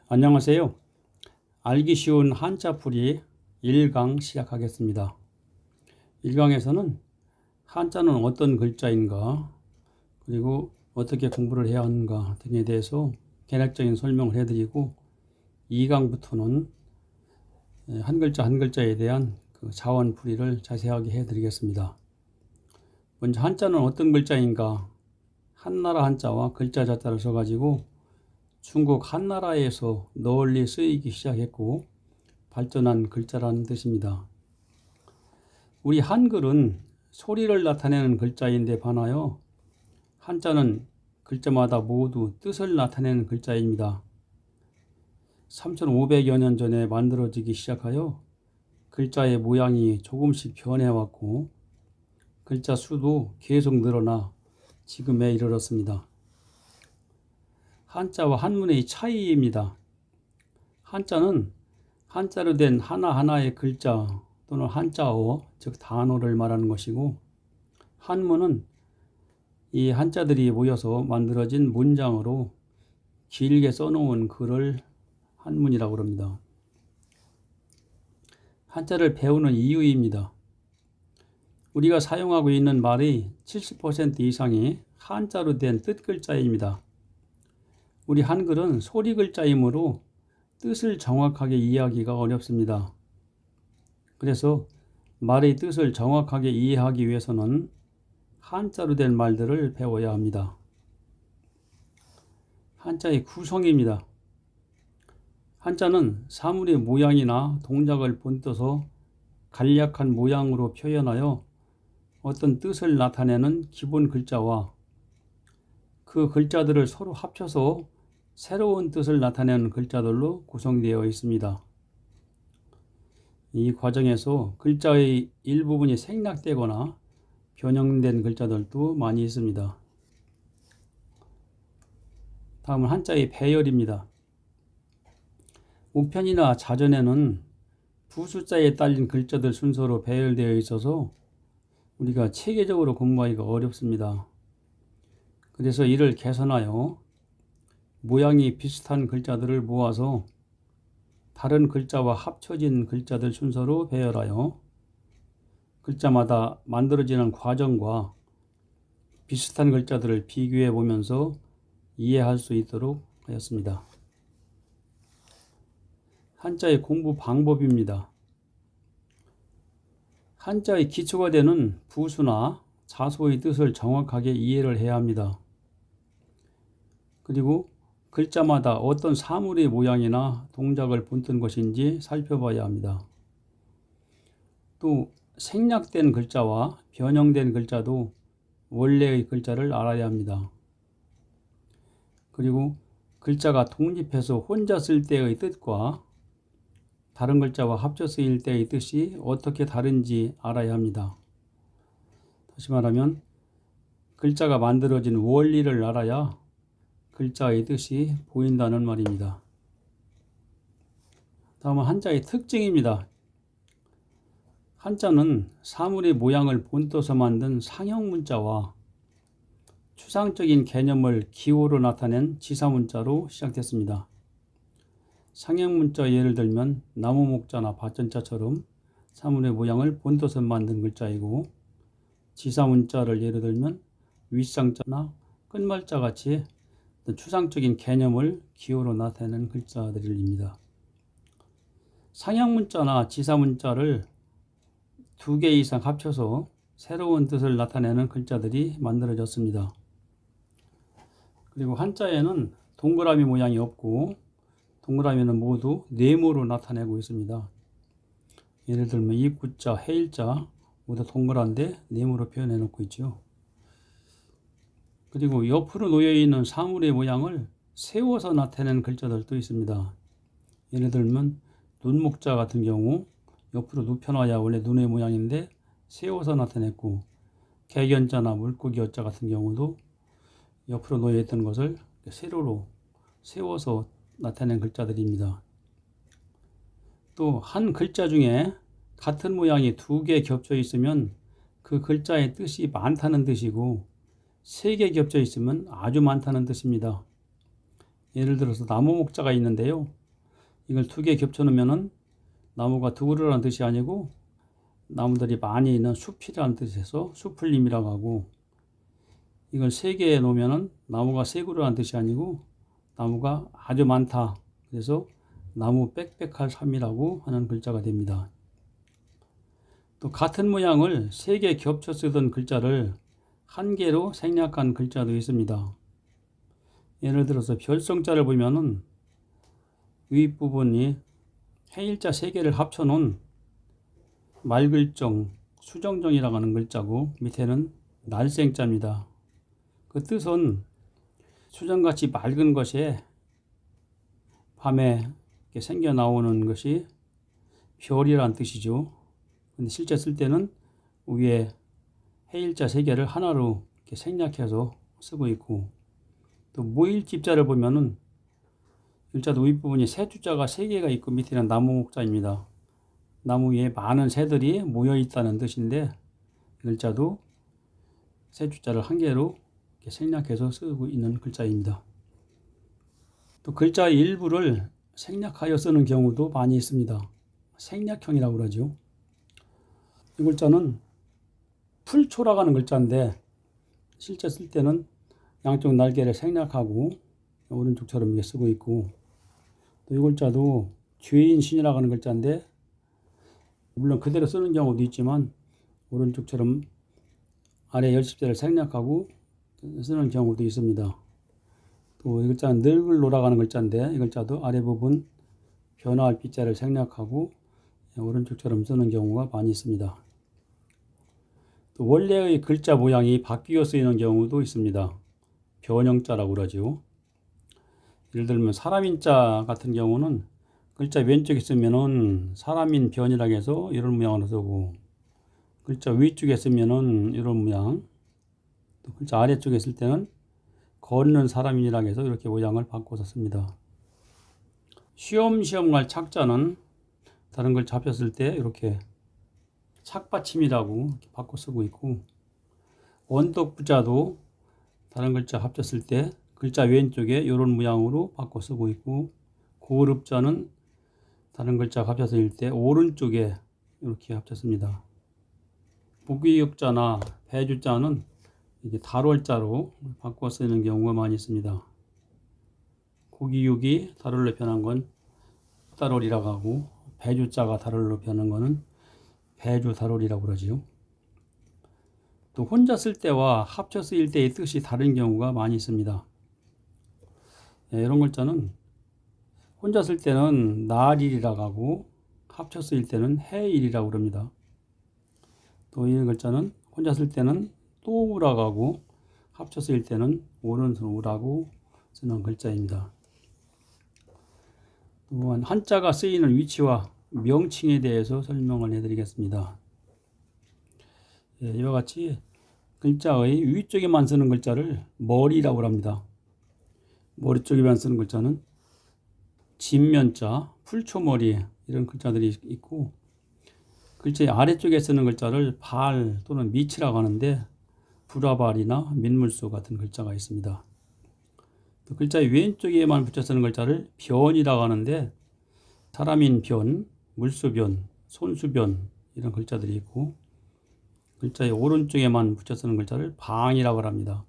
안녕하세요. 알기 쉬운 한자풀이 1강 시작하겠습니다. 1강에서는 한자는 어떤 글자인가, 그리고 어떻게 공부를 해야 하는가 등에 대해서 개략적인 설명을 해드리고, 2강부터는 한 글자 한 글자에 대한 그 자원풀이를 자세하게 해드리겠습니다. 먼저 한자는 어떤 글자인가, 한나라 한자와 글자 자자를 써가지고 중국 한나라에서 널리 쓰이기 시작했고 발전한 글자라는 뜻입니다. 우리 한글은 소리를 나타내는 글자인데 반하여 한자는 글자마다 모두 뜻을 나타내는 글자입니다. 3500여 년 전에 만들어지기 시작하여 글자의 모양이 조금씩 변해왔고 글자 수도 계속 늘어나 지금에 이르렀습니다. 한자와 한문의 차이입니다. 한자는 한자로 된 하나하나의 글자 또는 한자어, 즉 단어를 말하는 것이고, 한문은 이 한자들이 모여서 만들어진 문장으로 길게 써놓은 글을 한문이라고 합니다. 한자를 배우는 이유입니다. 우리가 사용하고 있는 말의 70% 이상이 한자로 된 뜻글자입니다. 우리 한글은 소리 글자이므로 뜻을 정확하게 이해하기가 어렵습니다. 그래서 말의 뜻을 정확하게 이해하기 위해서는 한자로 된 말들을 배워야 합니다. 한자의 구성입니다. 한자는 사물의 모양이나 동작을 본떠서 간략한 모양으로 표현하여 어떤 뜻을 나타내는 기본 글자와 그 글자들을 서로 합쳐서 새로운 뜻을 나타내는 글자들로 구성되어 있습니다. 이 과정에서 글자의 일부분이 생략되거나 변형된 글자들도 많이 있습니다. 다음은 한자의 배열입니다. 우편이나 자전에는 부숫자에 딸린 글자들 순서로 배열되어 있어서 우리가 체계적으로 공부하기가 어렵습니다. 그래서 이를 개선하여 모양이 비슷한 글자들을 모아서 다른 글자와 합쳐진 글자들 순서로 배열하여 글자마다 만들어지는 과정과 비슷한 글자들을 비교해 보면서 이해할 수 있도록 하였습니다. 한자의 공부 방법입니다. 한자의 기초가 되는 부수나 자소의 뜻을 정확하게 이해를 해야 합니다. 그리고 글자마다 어떤 사물의 모양이나 동작을 본뜬 것인지 살펴봐야 합니다. 또 생략된 글자와 변형된 글자도 원래의 글자를 알아야 합니다. 그리고 글자가 독립해서 혼자 쓸 때의 뜻과 다른 글자와 합쳐 쓰일 때의 뜻이 어떻게 다른지 알아야 합니다. 다시 말하면 글자가 만들어진 원리를 알아야 글자의 뜻이 보인다는 말입니다. 다음은 한자의 특징입니다. 한자는 사물의 모양을 본떠서 만든 상형문자와 추상적인 개념을 기호로 나타낸 지사문자로 시작됐습니다. 상형문자 예를 들면 나무목자나 밭전자처럼 사물의 모양을 본떠서 만든 글자이고, 지사문자를 예를 들면 윗상자나 끝말자 같이 추상적인 개념을 기호로 나타내는 글자들입니다. 상형문자나 지사문자를 2개 이상 합쳐서 새로운 뜻을 나타내는 글자들이 만들어졌습니다. 그리고 한자에는 동그라미 모양이 없고 동그라미는 모두 네모로 나타내고 있습니다. 예를 들면 입구자, 해일자 모두 동그란데 네모로 표현해 놓고 있죠. 그리고 옆으로 놓여있는 사물의 모양을 세워서 나타내는 글자들도 있습니다. 예를 들면 눈목자 같은 경우 옆으로 눕혀놔야 원래 눈의 모양인데 세워서 나타냈고, 개견자나 물고기 어자 같은 경우도 옆으로 놓여있던 것을 세로로 세워서 나타낸 글자들입니다. 또 한 글자 중에 같은 모양이 2개 겹쳐 있으면 그 글자의 뜻이 많다는 뜻이고, 3개 겹쳐 있으면 아주 많다는 뜻입니다. 예를 들어서 나무 목자가 있는데요. 이걸 두 개 겹쳐 놓으면은 나무가 두 그루라는 뜻이 아니고 나무들이 많이 있는 숲이라는 뜻에서 숲풀림이라고 하고, 이걸 세 개 놓으면은 나무가 세 그루라는 뜻이 아니고 나무가 아주 많다. 그래서 나무 빽빽할 삶이라고 하는 글자가 됩니다. 또 같은 모양을 세 개 겹쳐 쓰던 글자를 한 개로 생략한 글자도 있습니다. 예를 들어서 별성자를 보면은 윗부분이 해일자 세 개를 합쳐 놓은 말글정, 수정정이라고 하는 글자고, 밑에는 날생자입니다. 그 뜻은 수정같이 맑은 것에 밤에 이렇게 생겨 나오는 것이 별이란 뜻이죠. 근데 실제 쓸 때는 위에 해일자 세 개를 하나로 이렇게 생략해서 쓰고 있고, 또 모일집자를 보면은 일자도 윗부분이 새주자가 세 개가 있고 밑에는 나무 목자입니다. 나무 위에 많은 새들이 모여 있다는 뜻인데, 글자도 새주자를 한 개로 이렇게 생략해서 쓰고 있는 글자입니다. 또 글자의 일부를 생략하여 쓰는 경우도 많이 있습니다. 생략형이라고 그러죠. 이 글자는 풀초라고 하는 글자인데 실제 쓸 때는 양쪽 날개를 생략하고 오른쪽처럼 이렇게 쓰고 있고, 또 이 글자도 죄인신이라고 하는 글자인데 물론 그대로 쓰는 경우도 있지만 오른쪽처럼 아래 열십자를 생략하고 쓰는 경우도 있습니다. 또 이 글자는 늙을 노라고 하는 글자인데 이 글자도 아래 부분 변화할 빗자를 생략하고 오른쪽처럼 쓰는 경우가 많이 있습니다. 또 원래의 글자 모양이 바뀌어 쓰이는 경우도 있습니다. 변형자라고 그러죠. 예를 들면 사람인자 같은 경우는 글자 왼쪽에 쓰면은 사람인 변이라고 해서 이런 모양으로 쓰고, 글자 위쪽에 쓰면은 이런 모양, 또 글자 아래쪽에 쓸 때는 걷는 사람인이라고 해서 이렇게 모양을 바꿔서 씁니다. 쉬엄쉬엄 갈 착자는 다른 걸 잡혔을 때 이렇게 착받침이라고 이렇게 바꿔 쓰고 있고, 원독부자도 다른 글자 합쳤을 때 글자 왼쪽에 이런 모양으로 바꿔 쓰고 있고, 고급자는 다른 글자 합쳤을 때 오른쪽에 이렇게 합쳤습니다. 부귀육자나 배주자는 이게 달월자로 바꿔 쓰는 경우가 많이 있습니다. 고기육이 달월로 변한 건 달월이라고 하고, 배주자가 달월로 변한 거는 배주 달월이라고 그러지요. 또 혼자 쓸 때와 합쳐 쓰일 때의 뜻이 다른 경우가 많이 있습니다. 이런 글자는 혼자 쓸 때는 날일이라고 하고 합쳐 쓰일 때는 해일이라고 그럽니다. 또 이 글자는 혼자 쓸 때는 또우라고 하고 합쳐 쓰일 때는 오른손우라고 쓰는 글자입니다. 또한 한자가 쓰이는 위치와 명칭에 대해서 설명을 해드리겠습니다. 이와 같이 글자의 위쪽에만 쓰는 글자를 머리라고 합니다. 머리 쪽에만 쓰는 글자는 진면자, 풀초머리 이런 글자들이 있고, 글자의 아래쪽에 쓰는 글자를 발 또는 밑이라고 하는데 불화발이나 민물소 같은 글자가 있습니다. 또 글자의 왼쪽에만 붙여 쓰는 글자를 변이라고 하는데 사람인 변, 물소변, 손수변 이런 글자들이 있고, 글자의 오른쪽에만 붙여 쓰는 글자를 방이라고 합니다.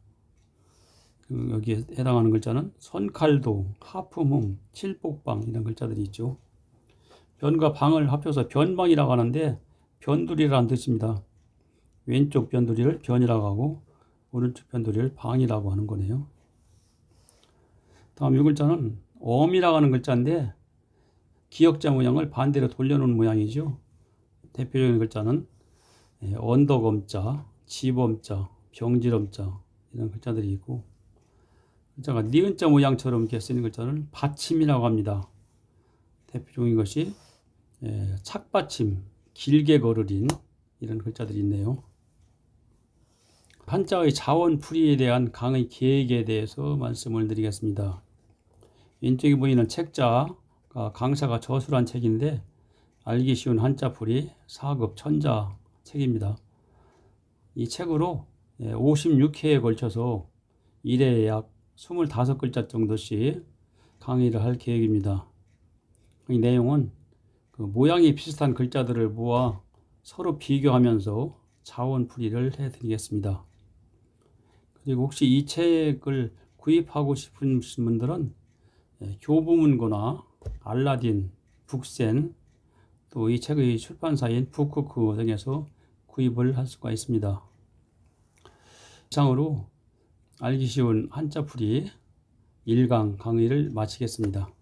여기에 해당하는 글자는 선칼도, 하품흠, 칠복방 이런 글자들이 있죠. 변과 방을 합쳐서 변방이라고 하는데 변두리라는 뜻입니다. 왼쪽 변두리를 변이라고 하고 오른쪽 변두리를 방이라고 하는 거네요. 다음 이 글자는 엄이라고 하는 글자인데 기역자 모양을 반대로 돌려놓은 모양이죠. 대표적인 글자는 언덕엄자, 집엄자, 병질엄자 이런 글자들이 있고, 글자가 니은자 모양처럼 이렇게 쓰는 글자는 받침이라고 합니다. 대표적인 것이 착받침, 길게 걸으린 이런 글자들이 있네요. 한자의 자원풀이에 대한 강의 계획에 대해서 말씀을 드리겠습니다. 왼쪽에 보이는 책자가 강사가 저술한 책인데 알기 쉬운 한자풀이 4급 천자 책입니다. 이 책으로 56회에 걸쳐서 1회에 약 25글자 정도씩 강의를 할 계획입니다. 이 내용은 그 모양이 비슷한 글자들을 모아 서로 비교하면서 자원풀이를 해드리겠습니다. 그리고 혹시 이 책을 구입하고 싶은 분들은 교보문고나 알라딘, 북센, 또 이 책의 출판사인 북크크 등에서 구입을 할 수가 있습니다. 이상으로 알기 쉬운 한자풀이 1강 강의를 마치겠습니다.